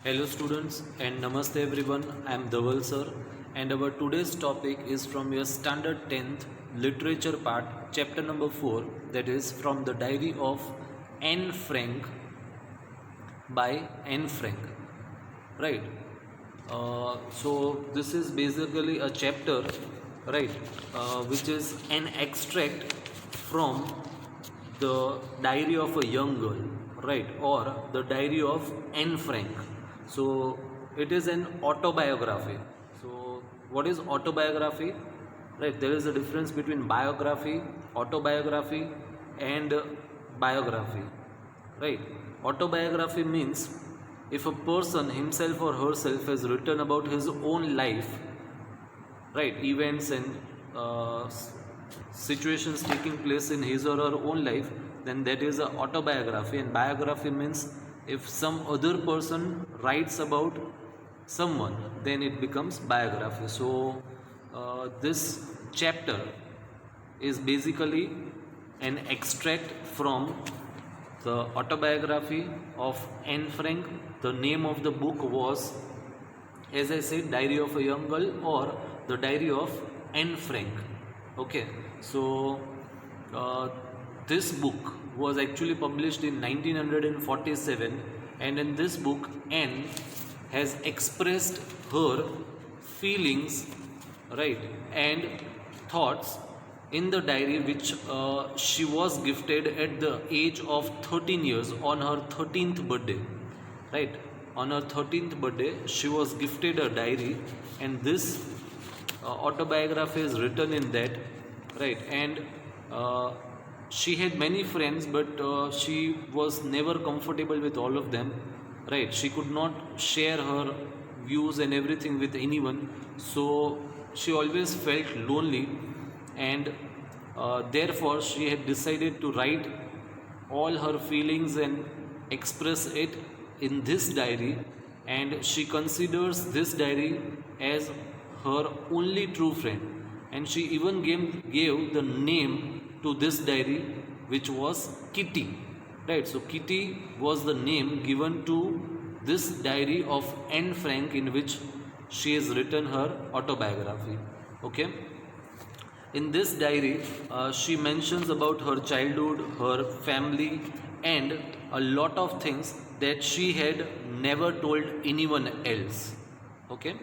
Hello students and namaste everyone. I am Dhaval sir and our today's topic is from your standard 10th literature part chapter number 4, that is from the diary of Anne Frank by Anne Frank, right? So this is basically a chapter, right, which is an extract from the diary of a young girl, right, or the diary of Anne Frank. So it is an autobiography. So what is autobiography? Right, there is a difference between biography, autobiography, and biography. Right, autobiography means if a person himself or herself has written about his own life, right, events and situations taking place in his or her own life, then that is a autobiography. And biography means if some other person writes about someone, then it becomes biography. So this chapter is basically an extract from the autobiography of Anne Frank. The name of the book was, as I said, Diary of a Young Girl or the Diary of Anne Frank. Okay, so uh, this book was actually published in 1947, and in this book, Anne has expressed her feelings, right, and thoughts in the diary which she was gifted at the age of 13 years on her 13th birthday, right. On her 13th birthday she was gifted a diary, and this autobiography is written in that, right. And uh, she had many friends, but she was never comfortable with all of them, right. She could not share her views and everything with anyone, so she always felt lonely, and therefore she had decided to write all her feelings and express it in this diary. And she considers this diary as her only true friend, and she even gave the name to this diary, which was Kitty, right. So Kitty was the name given to this diary of Anne Frank, in which she has written her autobiography. Okay, in this diary, she mentions about her childhood, her family, and a lot of things that she had never told anyone else. Okay,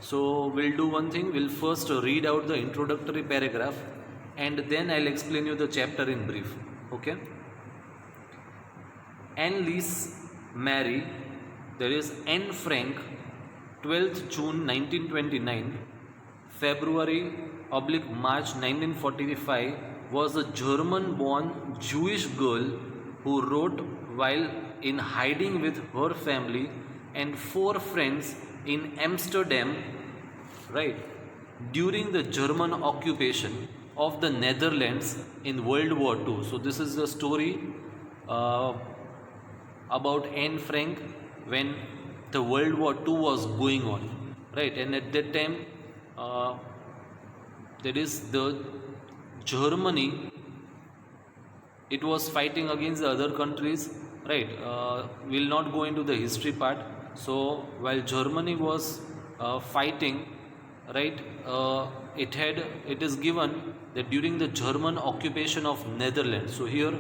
so we'll do one thing. We'll first read out the introductory paragraph, and then I'll explain you the chapter in brief. Okay, Anneliese Mary, there is Anne Frank, 12th June 1929, February oblique March 1945, was a German born Jewish girl who wrote while in hiding with her family and four friends in Amsterdam, right, during the German occupation of the Netherlands in World War II. So, this is the story uh, about Anne Frank when the World War II was going on, right? And at that time, that is the Germany, it was fighting against the other countries, right. We'll not go into the history part. So while Germany was fighting, right, it is given that during the German occupation of Netherlands. So here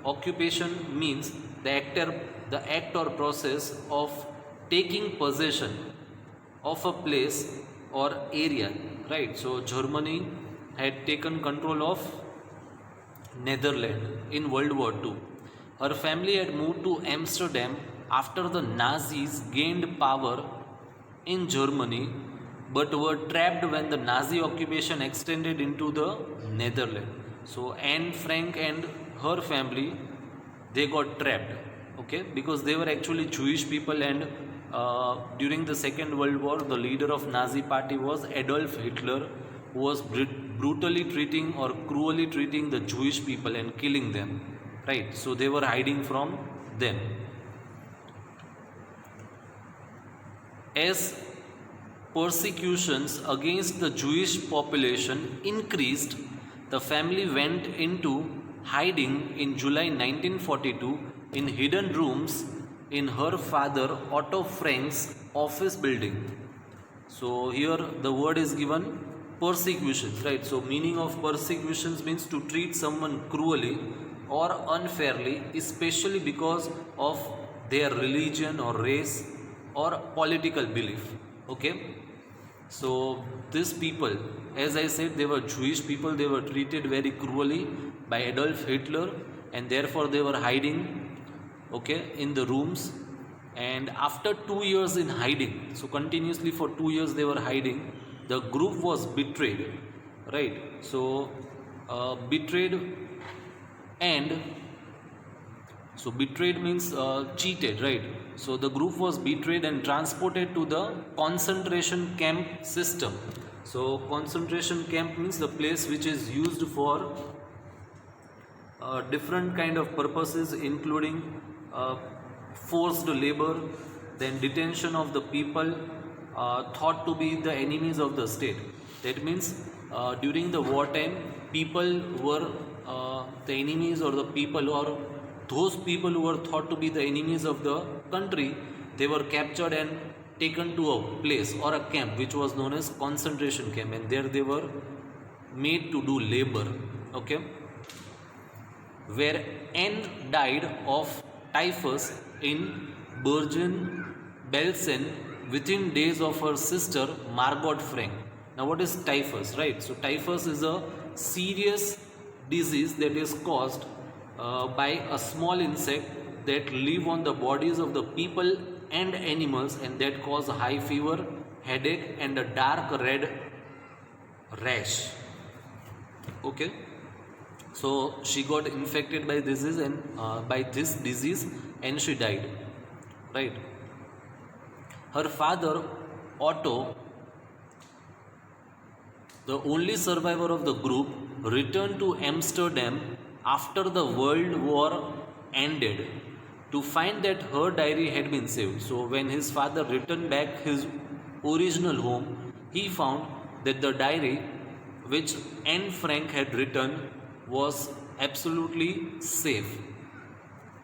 occupation means the act or process of taking possession of a place or area, right. So Germany had taken control of Netherlands in World War II. Her family had moved to Amsterdam after the Nazis gained power in Germany, but were trapped when the Nazi occupation extended into the Netherlands. So Anne Frank and her family, they got trapped, okay, because they were actually Jewish people, and during the Second World War, the leader of Nazi party was Adolf Hitler, who was brutally treating or cruelly treating the Jewish people and killing them, right. So they were hiding from them. As persecutions against the Jewish population increased, the family went into hiding in July 1942 in hidden rooms in her father Otto Frank's office building. So here the word is given persecutions, right? So meaning of persecutions means to treat someone cruelly or unfairly, especially because of their religion or race or political belief. Okay, so these people, as I said, they were Jewish people. They were treated very cruelly by Adolf Hitler, and therefore they were hiding, okay, in the rooms. And after 2 years in hiding, so continuously for 2 years they were hiding, the group was betrayed, right? So betrayed, and so betrayed means cheated, right? So the group was betrayed and transported to the concentration camp system. So concentration camp means the place which is used for different kind of purposes, including forced labor, then detention of the people thought to be the enemies of the state. That means during the wartime, people were the enemies, or the people, or those people who were thought to be the enemies of the country, they were captured and taken to a place or a camp which was known as concentration camp, and there they were made to do labor. Okay, where Anne died of typhus in Bergen-Belsen within days of her sister Margot Frank. Now, what is typhus, right? So, typhus is a serious disease that is caused by a small insect that live on the bodies of the people and animals, and that cause high fever, headache, and a dark red rash. Okay, so she got infected by disease, and by this disease, and she died, right? Her father Otto, the only survivor of the group, returned to Amsterdam after the World War ended to find that her diary had been saved. So when his father returned back his original home, he found that the diary which Anne Frank had written was absolutely safe.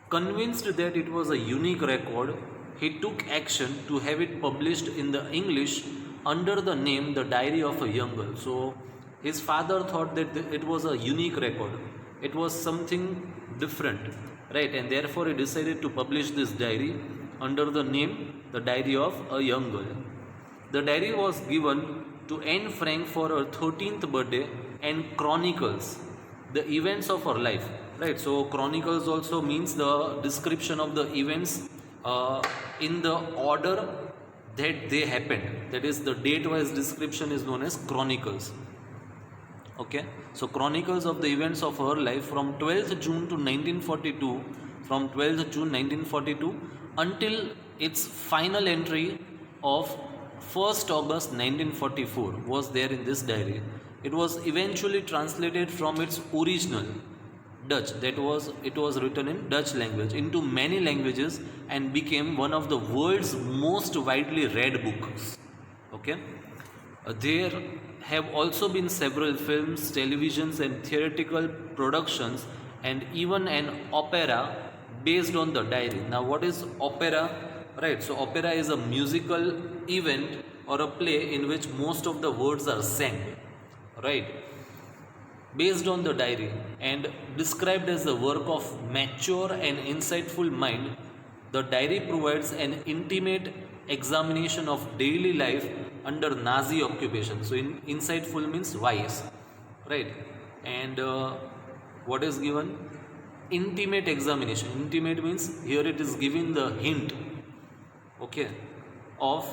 Convinced that it was a unique record, he took action to have it published in the English under the name The Diary of a Young Girl. So his father thought that it was a unique record. It was something different, right? And therefore he decided to publish this diary under the name The Diary of a Young Girl. The diary was given to Anne Frank for her 13th birthday and chronicles the events of her life, right? So chronicles also means the description of the events in the order that they happened. That is, the date-wise description is known as chronicles. Okay, so chronicles of the events of her life from 12th June to 1942, from 12th June 1942 until its final entry of 1st August 1944 was there in this diary. It was eventually translated from its original Dutch, it was written in Dutch language, into many languages and became one of the world's most widely read books. Okay, there have also been several films, televisions, and theatrical productions, and even an opera based on the diary. Now, what is opera? Right, so opera is a musical event or a play in which most of the words are sang, right, based on the diary and described as the work of mature and insightful mind. The diary provides an intimate examination of daily life under Nazi occupation. So insightful means wise, right? And what is given? Intimate examination. Intimate means here it is giving the hint, okay, of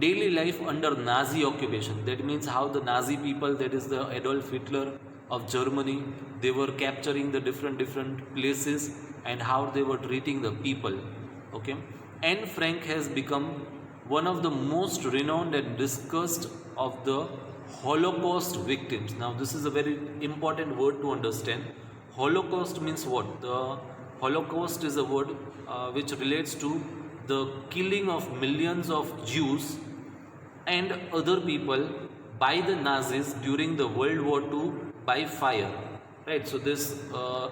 daily life under Nazi occupation. That means how the Nazi people, that is the Adolf Hitler of Germany, they were capturing the different places and how they were treating the people. Okay, Anne Frank has become one of the most renowned and discussed of the Holocaust victims. Now, this is a very important word to understand. Holocaust means what? The Holocaust is a word which relates to the killing of millions of Jews and other people by the Nazis during the World War II by fire. Right, so this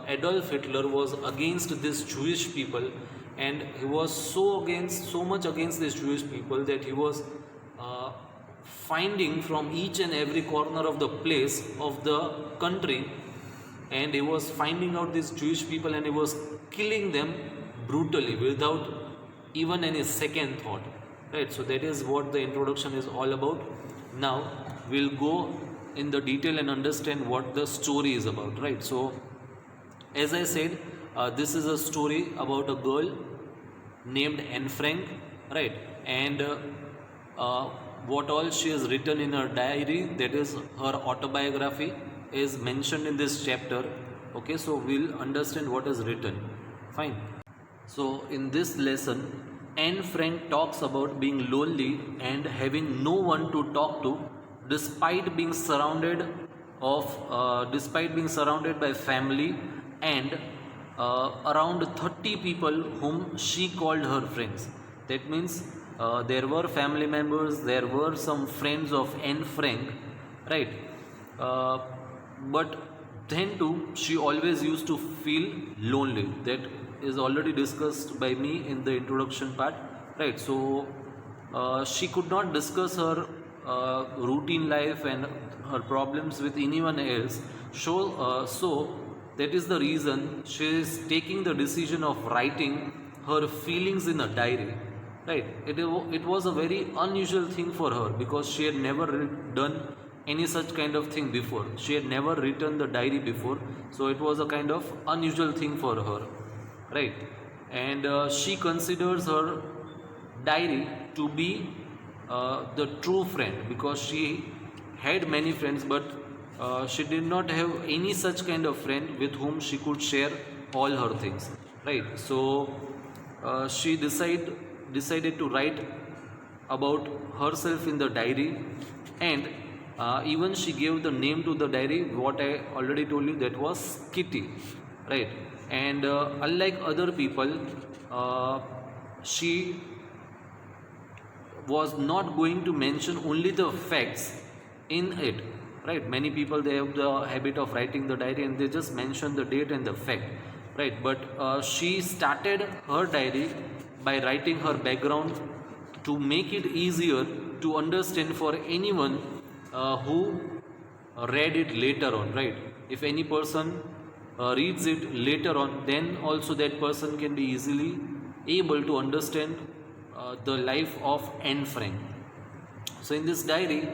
Adolf Hitler was against these Jewish people, and he was so much against these Jewish people that he was uh, finding from each and every corner of the place of the country, and he was finding out these Jewish people and he was killing them brutally without even any second thought. Right, so that is what the introduction is all about. Now we'll go in the detail and understand what the story is about. Right, so as I said, this is a story about a girl named Anne Frank, right? And uh, what all she has written in her diary, that is her autobiography, is mentioned in this chapter. Okay, so we'll understand what is written. Fine. So in this lesson, Anne Frank talks about being lonely and having no one to talk to, despite being despite being surrounded by family and around 30 people whom she called her friends. That means there were family members, there were some friends of Anne Frank, right? Uh, but then too, she always used to feel lonely. That is already discussed by me in the introduction part, right? So she could not discuss her routine life and her problems with anyone else. So that is the reason she is taking the decision of writing her feelings in a diary. Right? It was a very unusual thing for her because she had never done any such kind of thing before. She had never written the diary before, so it was a kind of unusual thing for her, right? And she considers her diary to be the true friend because she had many friends, but she did not have any such kind of friend with whom she could share all her things, right? So she decided to write about herself in the diary, and even she gave the name to the diary, what I already told you, that was Kitty, right? And unlike other people, she was not going to mention only the facts in it, right? Many people, they have the habit of writing the diary and they just mention the date and the fact, right? But she started her diary by writing her background to make it easier to understand for anyone who read it later on, right? If any person reads it later on, then also that person can be easily able to understand the life of Anne Frank. So in this diary,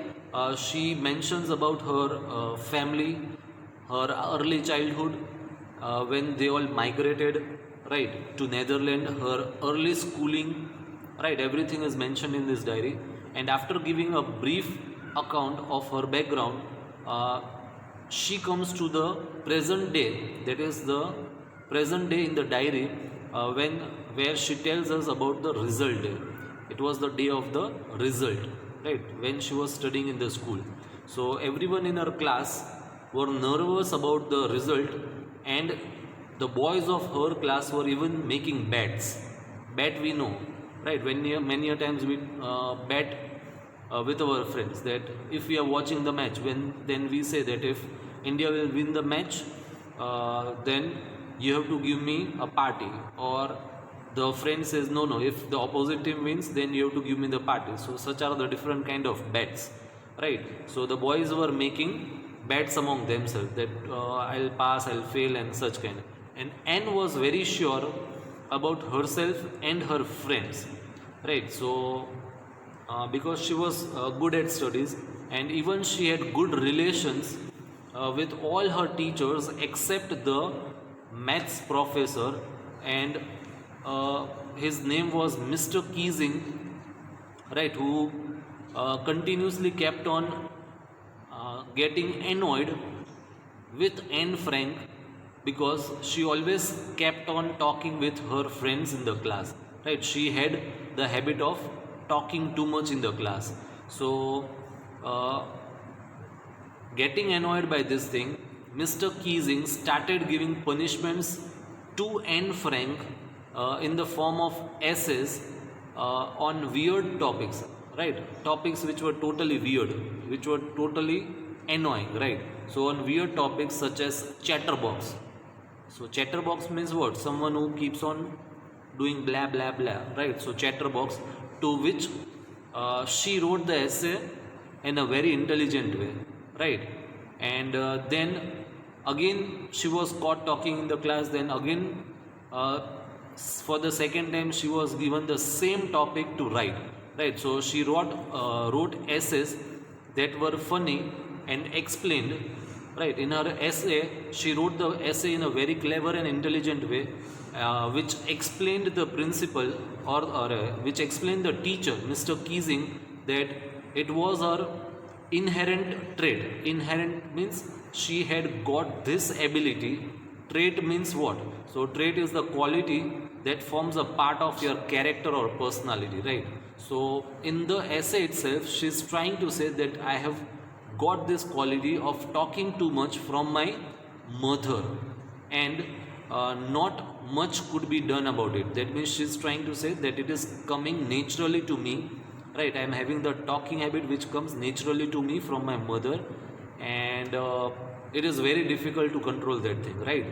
she mentions about her family, her early childhood, when they all migrated, right, to Netherlands, her early schooling, right, everything is mentioned in this diary. And after giving a brief account of her background, she comes to the present day, that is the present day in the diary, when where she tells us about the result day. It was the day of the result, right, when she was studying in the school. So everyone in her class were nervous about the result, and the boys of her class were even making bets. Bet, we know, right? When many a times we bet with our friends that if we are watching the match, then we say that if India will win the match, then you have to give me a party. Or the friend says, no, if the opposite team wins, then you have to give me the party. So such are the different kind of bets, right? So the boys were making bets among themselves that I'll pass, I'll fail, and such kind. And Anne was very sure about herself and her friends, right? So because she was good at studies, and even she had good relations with all her teachers except the maths professor, and his name was Mr. Keesing, right, who continuously kept on getting annoyed with Anne Frank because she always kept on talking with her friends in the class, right? She had the habit of talking too much in the class. So uh, getting annoyed by this thing, Mr. Keesing started giving punishments to Anne Frank in the form of essays on weird topics, right? Topics which were totally weird, which were totally annoying, right? So on weird topics such as chatterbox. So chatterbox means what? Someone who keeps on doing blah blah blah, right? So chatterbox, to which she wrote the essay in a very intelligent way, right? And then again she was caught talking in the class. Then again, for the second time, she was given the same topic to write, right? So she wrote essays that were funny and explained, right? In her essay, she wrote the essay in a very clever and intelligent way, which explained the principal, or which explained the teacher, Mr. Keesing, that it was her inherent trait. Inherent means she had got this ability. Trait means what? So trait is the quality that forms a part of your character or personality, right? So in the essay itself, she's trying to say that I have got this quality of talking too much from my mother, and not much could be done about it. That means she's trying to say that it is coming naturally to me, right? I am having the talking habit which comes naturally to me from my mother, and it is very difficult to control that thing, right?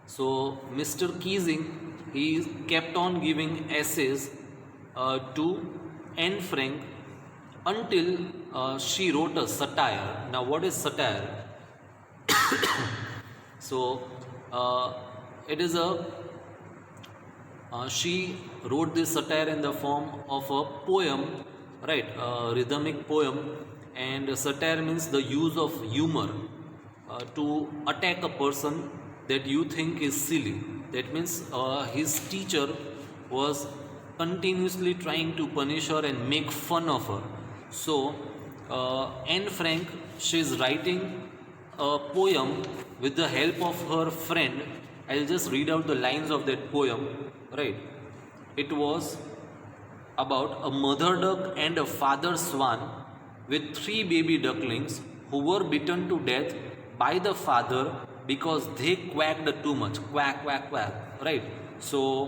So Mr. Keesing, he kept on giving essays to Anne Frank until she wrote a satire. Now, what is satire? So it is a she wrote this satire in the form of a poem, right? A rhythmic poem. And satire means the use of humor to attack a person that you think is silly. That means his teacher was continuously trying to punish her and make fun of her. So Anne Frank, she is writing a poem with the help of her friend. I'll just read out the lines of that poem, right? It was about a mother duck and a father swan with three baby ducklings who were beaten to death by the father because they quacked too much. Quack, quack, quack, right? So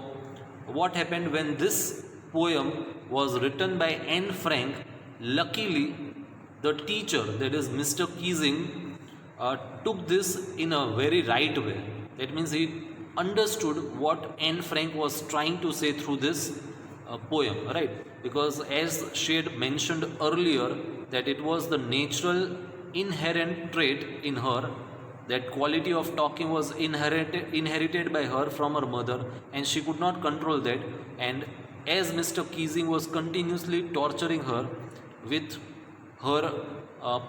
what happened when this poem was written by Anne Frank? Luckily, the teacher, that is Mr. Keesing, took this in a very right way. That means he understood what Anne Frank was trying to say through this poem, right? Because as she had mentioned earlier, that it was the natural inherent trait in her, that quality of talking was inherited by her from her mother, and she could not control that. And as Mr. Keesing was continuously torturing her with her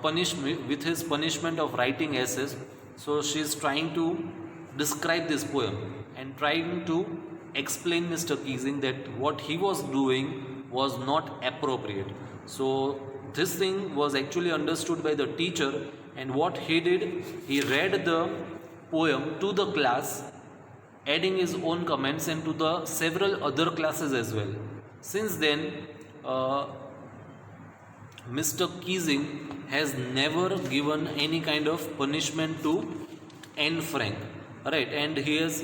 punishment, with his punishment of writing essays, so she is trying to describe this poem and trying to explain Mr. Keesing that what he was doing was not appropriate. So this thing was actually understood by the teacher, and what he did, he read the poem to the class, adding his own comments, and to the several other classes as well. Since then, Mr. Keesing has never given any kind of punishment to Anne Frank, right? And he has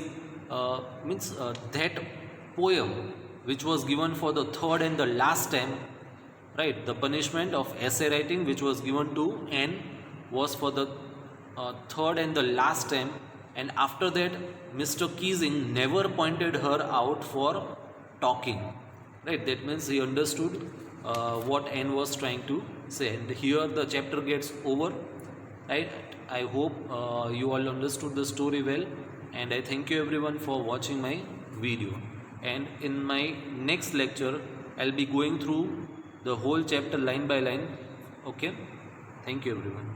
that poem which was given for the third and the last time, right? The punishment of essay writing which was given to Anne was for the third and the last time, and after that Mr. Keesing never pointed her out for talking, right? That means he understood what Anne was trying to say, and here the chapter gets over, right? I hope you all understood the story well, and I thank you everyone for watching my video. And in my next lecture I'll be going through the whole chapter line by line. Okay, thank you everyone.